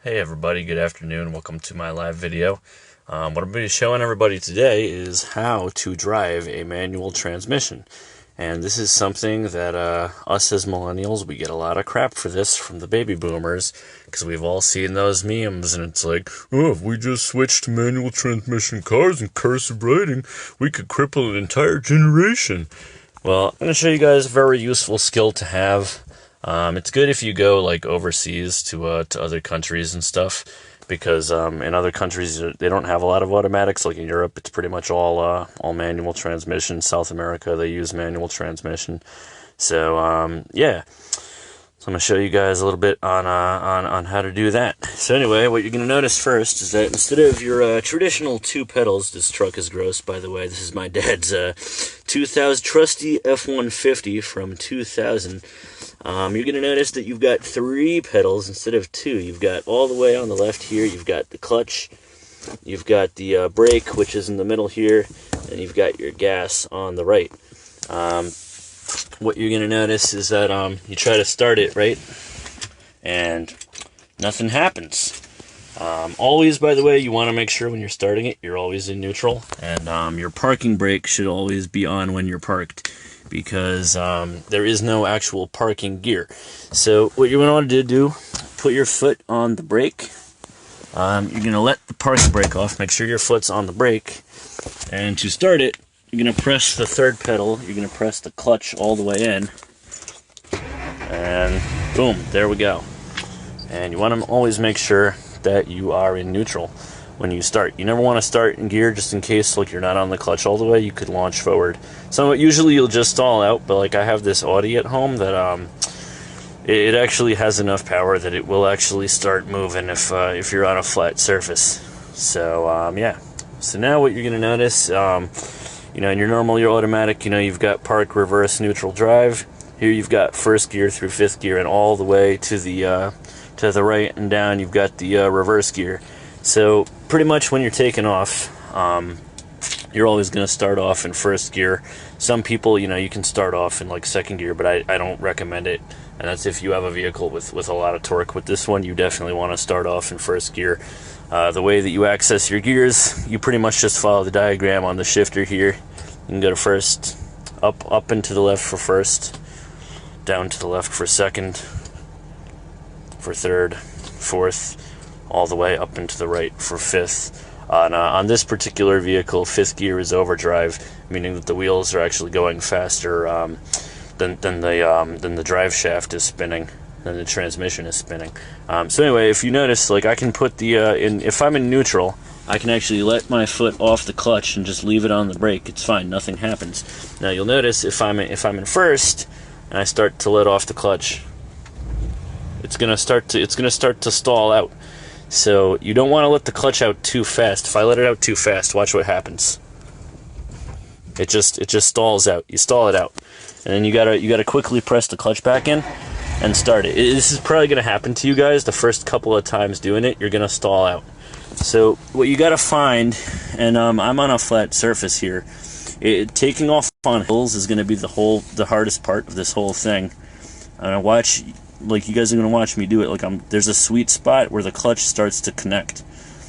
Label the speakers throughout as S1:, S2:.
S1: Hey everybody, good afternoon. Welcome to my live video. What I'm going to be showing everybody today is how to drive a manual transmission. And this is something that us as millennials, we get a lot of crap for this from the baby boomers, because we've all seen those memes, and it's like, oh, if we just switched to manual transmission cars and cursive writing, we could cripple an entire generation. Well, I'm going to show you guys a very useful skill to have. It's good if you go like overseas to other countries and stuff, because in other countries they don't have a lot of automatics. Like in Europe, it's pretty much all manual transmission. South America, they use manual transmission. So yeah, so I'm gonna show you guys a little bit on how to do that. So anyway, what you're gonna notice first is that instead of your traditional two pedals, this truck is gross, by the way. This is my dad's 2000 trusty F-150 from 2000. You're going to notice that you've got three pedals instead of two. You've got all the way on the left here, you've got the clutch, you've got the brake, which is in the middle here, and you've got your gas on the right. What you're going to notice is that you try to start it, right, and nothing happens. Always, by the way, you want to make sure when you're starting it, you're always in neutral, and your parking brake should always be on when you're parked, because there is no actual parking gear. So what you're going to do, put your foot on the brake. You're going to let the parking brake off. Make sure your foot's on the brake. And to start it, you're going to press the third pedal. You're going to press the clutch all the way in. And boom, there we go. And you want to always make sure that you are in neutral when you start. You never want to start in gear, just in case like you're not on the clutch all the way. You could launch forward. So usually you'll just stall out, but like I have this Audi at home that it actually has enough power that it will actually start moving if you're on a flat surface. So yeah. So now what you're gonna notice, in your automatic, you've got park, reverse, neutral, drive. Here you've got first gear through fifth gear, and all the way to the right and down you've got the reverse gear. So pretty much when you're taking off, you're always going to start off in first gear. Some people, you can start off in like second gear, but I don't recommend it. And that's if you have a vehicle with a lot of torque. With this one, you definitely want to start off in first gear. The way that you access your gears, you pretty much just follow the diagram on the shifter here. You can go to first, up and to the left for first, down to the left for second, for third, fourth, all the way up and to the right for fifth. On this particular vehicle, fifth gear is overdrive, meaning that the wheels are actually going faster than the drive shaft is spinning, than the transmission is spinning. So anyway, if you notice, like I can put the if I'm in neutral, I can actually let my foot off the clutch and just leave it on the brake. It's fine, nothing happens. Now you'll notice if I'm in first and I start to let off the clutch, it's gonna start to stall out. So you don't want to let the clutch out too fast. If I let it out too fast, watch what happens. It just stalls out. You stall it out, and then you gotta quickly press the clutch back in and start it. This is probably gonna happen to you guys the first couple of times doing it. You're gonna stall out. So what you gotta find, and I'm on a flat surface here. Taking off on hills is gonna be the hardest part of this whole thing. And watch. Like you guys are gonna watch me do it. Like there's a sweet spot where the clutch starts to connect.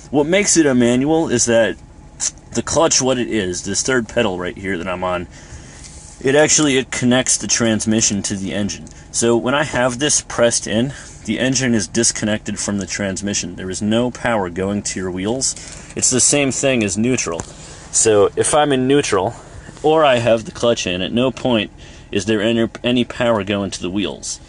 S1: What makes it a manual is that the clutch, what it is, this third pedal right here that I'm on, it connects the transmission to the engine. So when I have this pressed in, the engine is disconnected from the transmission. There is no power going to your wheels. It's the same thing as neutral. So if I'm in neutral, or I have the clutch in, at no point is there any power going to the wheels.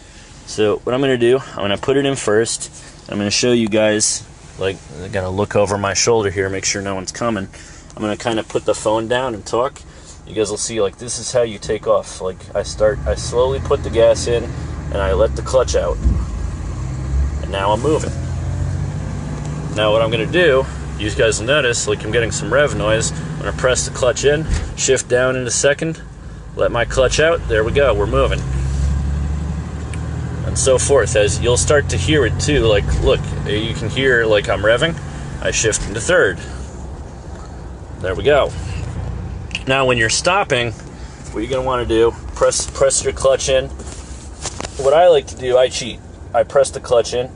S1: So what I'm going to do, I'm going to put it in first. I'm going to show you guys, like, I got to look over my shoulder here, make sure no one's coming. I'm going to kind of put the phone down and talk. You guys will see, like, this is how you take off. Like, I slowly put the gas in, and I let the clutch out. And now I'm moving. Now what I'm going to do, you guys will notice, like, I'm getting some rev noise. I'm going to press the clutch in, shift down in a second, let my clutch out. There we go, we're moving. And so forth, as you'll start to hear it too. Like, look, you can hear like I'm revving. I shift into third. There we go. Now when you're stopping, what you're going to want to do, press your clutch in. What I like to do, I cheat. I press the clutch in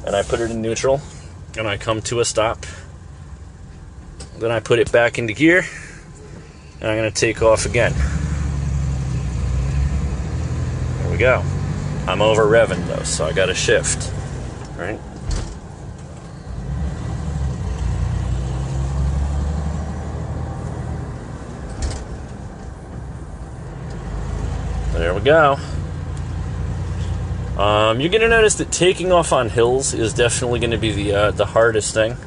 S1: and I put it in neutral, and I come to a stop. Then I put it back into gear, and I'm going to take off again. There we go. I'm over revving though, so I got to shift, right? There we go. You're going to notice that taking off on hills is definitely going to be the hardest thing.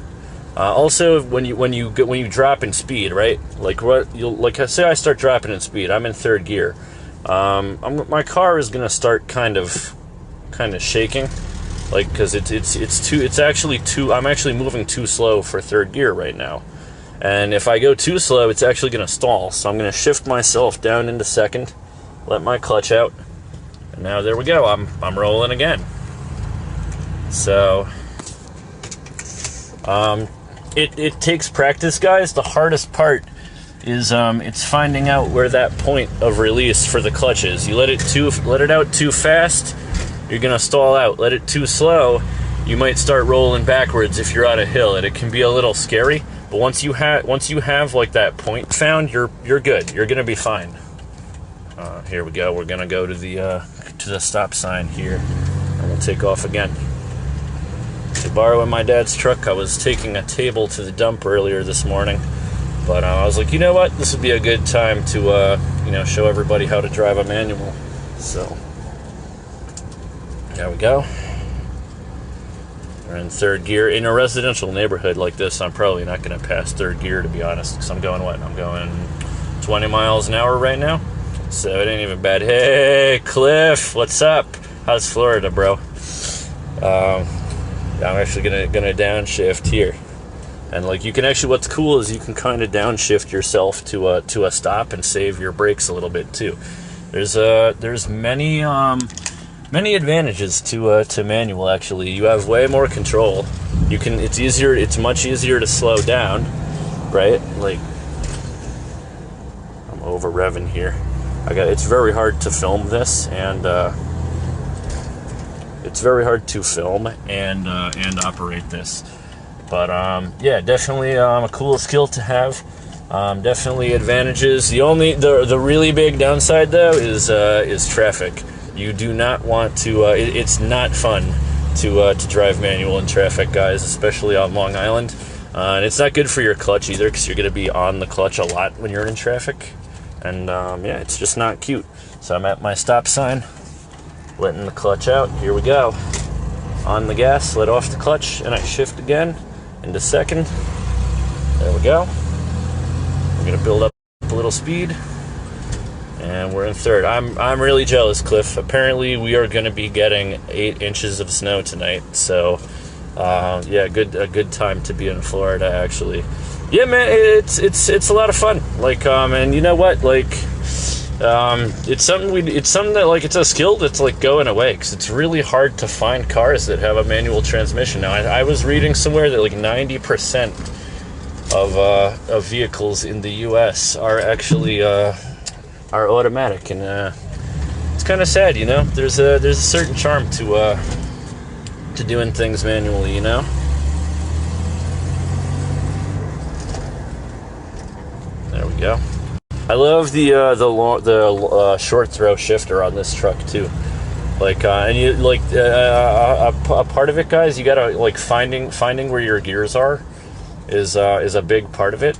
S1: Also, when you drop in speed, right? Like say I start dropping in speed. I'm in third gear. My car is going to start kind of shaking, like, because it's actually too. I'm actually moving too slow for third gear right now. And if I go too slow, it's actually going to stall. So I'm going to shift myself down into second, let my clutch out. And now there we go, I'm rolling again. So it takes practice, guys. The hardest part is it's finding out where that point of release for the clutch is. You let it out too fast, you're gonna stall out. Let it too slow, you might start rolling backwards if you're on a hill, and it can be a little scary. But once you have like that point found, you're good. You're gonna be fine. Here we go. We're gonna go to the stop sign here, and we'll take off again. To borrow my dad's truck, I was taking a table to the dump earlier this morning, but I was like, you know what? This would be a good time to show everybody how to drive a manual. So there we go. We're in third gear. In a residential neighborhood like this, I'm probably not going to pass third gear, to be honest, because I'm going 20 miles an hour right now. So it ain't even bad. Hey, Cliff, what's up? How's Florida, bro? I'm actually gonna downshift here, and like you can actually. What's cool is you can kind of downshift yourself to a stop and save your brakes a little bit too. There's many advantages to manual. Actually, you have way more control. It's easier. It's much easier to slow down, right? Like I'm over revving here. It's very hard to film this, and it's very hard to film and operate this. But yeah, definitely a cool skill to have. Definitely advantages. The really big downside though is traffic. You do not want to. It's not fun to drive manual in traffic, guys, especially on Long Island. And it's not good for your clutch either, because you're going to be on the clutch a lot when you're in traffic. And yeah, it's just not cute. So I'm at my stop sign, letting the clutch out. Here we go. On the gas, let off the clutch, and I shift again into second. There we go. We're gonna build up a little speed, and we're in third. I'm really jealous, Cliff. Apparently, we are gonna be getting 8 inches of snow tonight. So yeah, a good time to be in Florida, actually. Yeah, man, it's a lot of fun. Like, and you know what? Like, it's something that, like, it's a skill that's like going away, because it's really hard to find cars that have a manual transmission. Now, I was reading somewhere that like 90% of vehicles in the U.S. are actually are automatic, and it's kind of sad, you know. There's a certain charm to doing things manually, you know. There we go. I love the short throw shifter on this truck too. Like, and you like a part of it, guys. You gotta like finding where your gears are is a big part of it.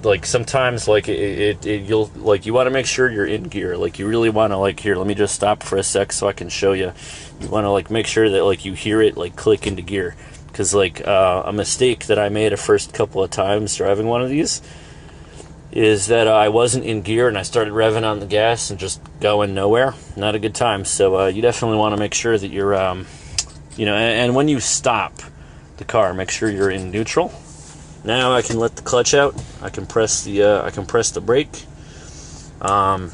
S1: Like sometimes like you'll like you want to make sure you're in gear. Like you really want to like here. Let me just stop for a sec so I can show you. You want to like make sure that like you hear it like click into gear, because like a mistake that I made a first couple of times driving one of these is that I wasn't in gear and I started revving on the gas and just going nowhere. Not a good time. So you definitely want to make sure that you're, and when you stop the car, make sure you're in neutral. Now I can let the clutch out. I can press the brake. And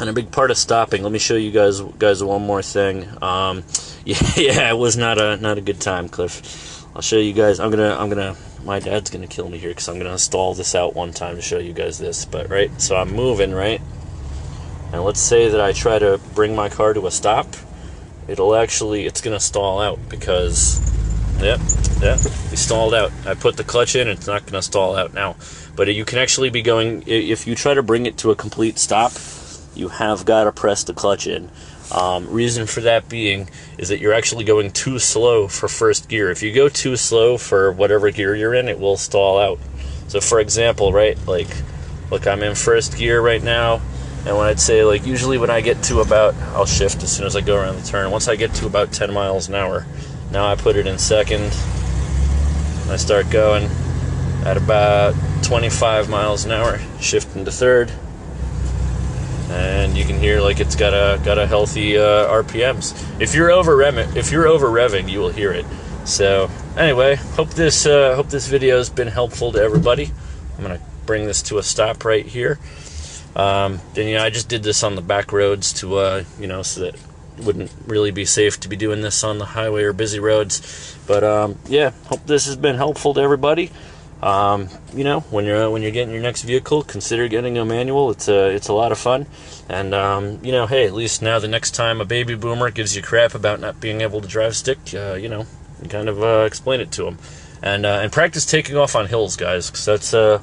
S1: a big part of stopping. Let me show you guys one more thing. Yeah, it was not a good time, Cliff. I'll show you guys. My dad's gonna kill me here because I'm gonna stall this out one time to show you guys this. But right, so I'm moving, right, and let's say that I try to bring my car to a stop. It's gonna stall out because Yep, we stalled out. I put the clutch in, it's not going to stall out now. But you can actually be going, if you try to bring it to a complete stop, you have got to press the clutch in. Reason for that being is that you're actually going too slow for first gear. If you go too slow for whatever gear you're in, it will stall out. So for example, right, like, look, I'm in first gear right now, and when I'd say, like, usually when I get to about, I'll shift as soon as I go around the turn. Once I get to about 10 miles an hour, now I put it in second, and I start going at about 25 miles an hour, shift into third, and you can hear like it's got a healthy RPMs. If you're over revving, you will hear it. So anyway, hope this video has been helpful to everybody. I'm gonna bring this to a stop right here. And I just did this on the back roads to so that it wouldn't really be safe to be doing this on the highway or busy roads. But yeah, hope this has been helpful to everybody. When you're getting your next vehicle, consider getting a manual. It's a lot of fun, and hey, at least now the next time a baby boomer gives you crap about not being able to drive stick, you kind of explain it to them, and practice taking off on hills, guys, because that's the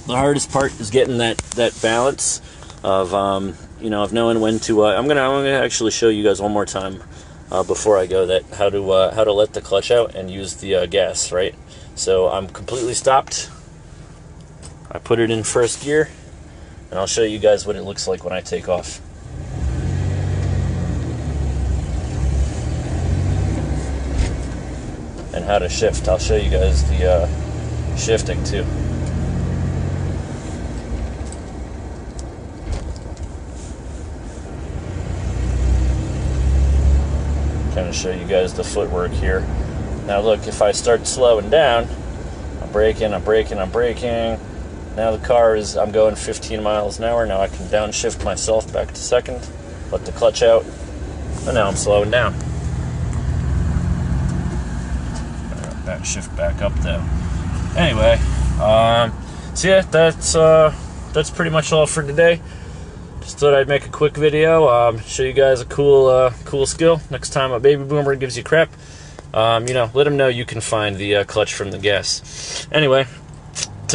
S1: hardest part, is getting that balance of of knowing when to. I'm gonna actually show you guys one more time before I go how to let the clutch out and use the gas, right? So I'm completely stopped. I put it in first gear, and I'll show you guys what it looks like when I take off. And how to shift. I'll show you guys the shifting too. Kind of show you guys the footwork here. Now look, if I start slowing down, I'm braking. Now the car I'm going 15 miles an hour. Now I can downshift myself back to second, let the clutch out, and now I'm slowing down. Back shift back up though. Anyway, so yeah, that's pretty much all for today. Just thought I'd make a quick video, show you guys a cool skill. Next time a baby boomer gives you crap, let them know you can find the clutch from the gas. Anyway,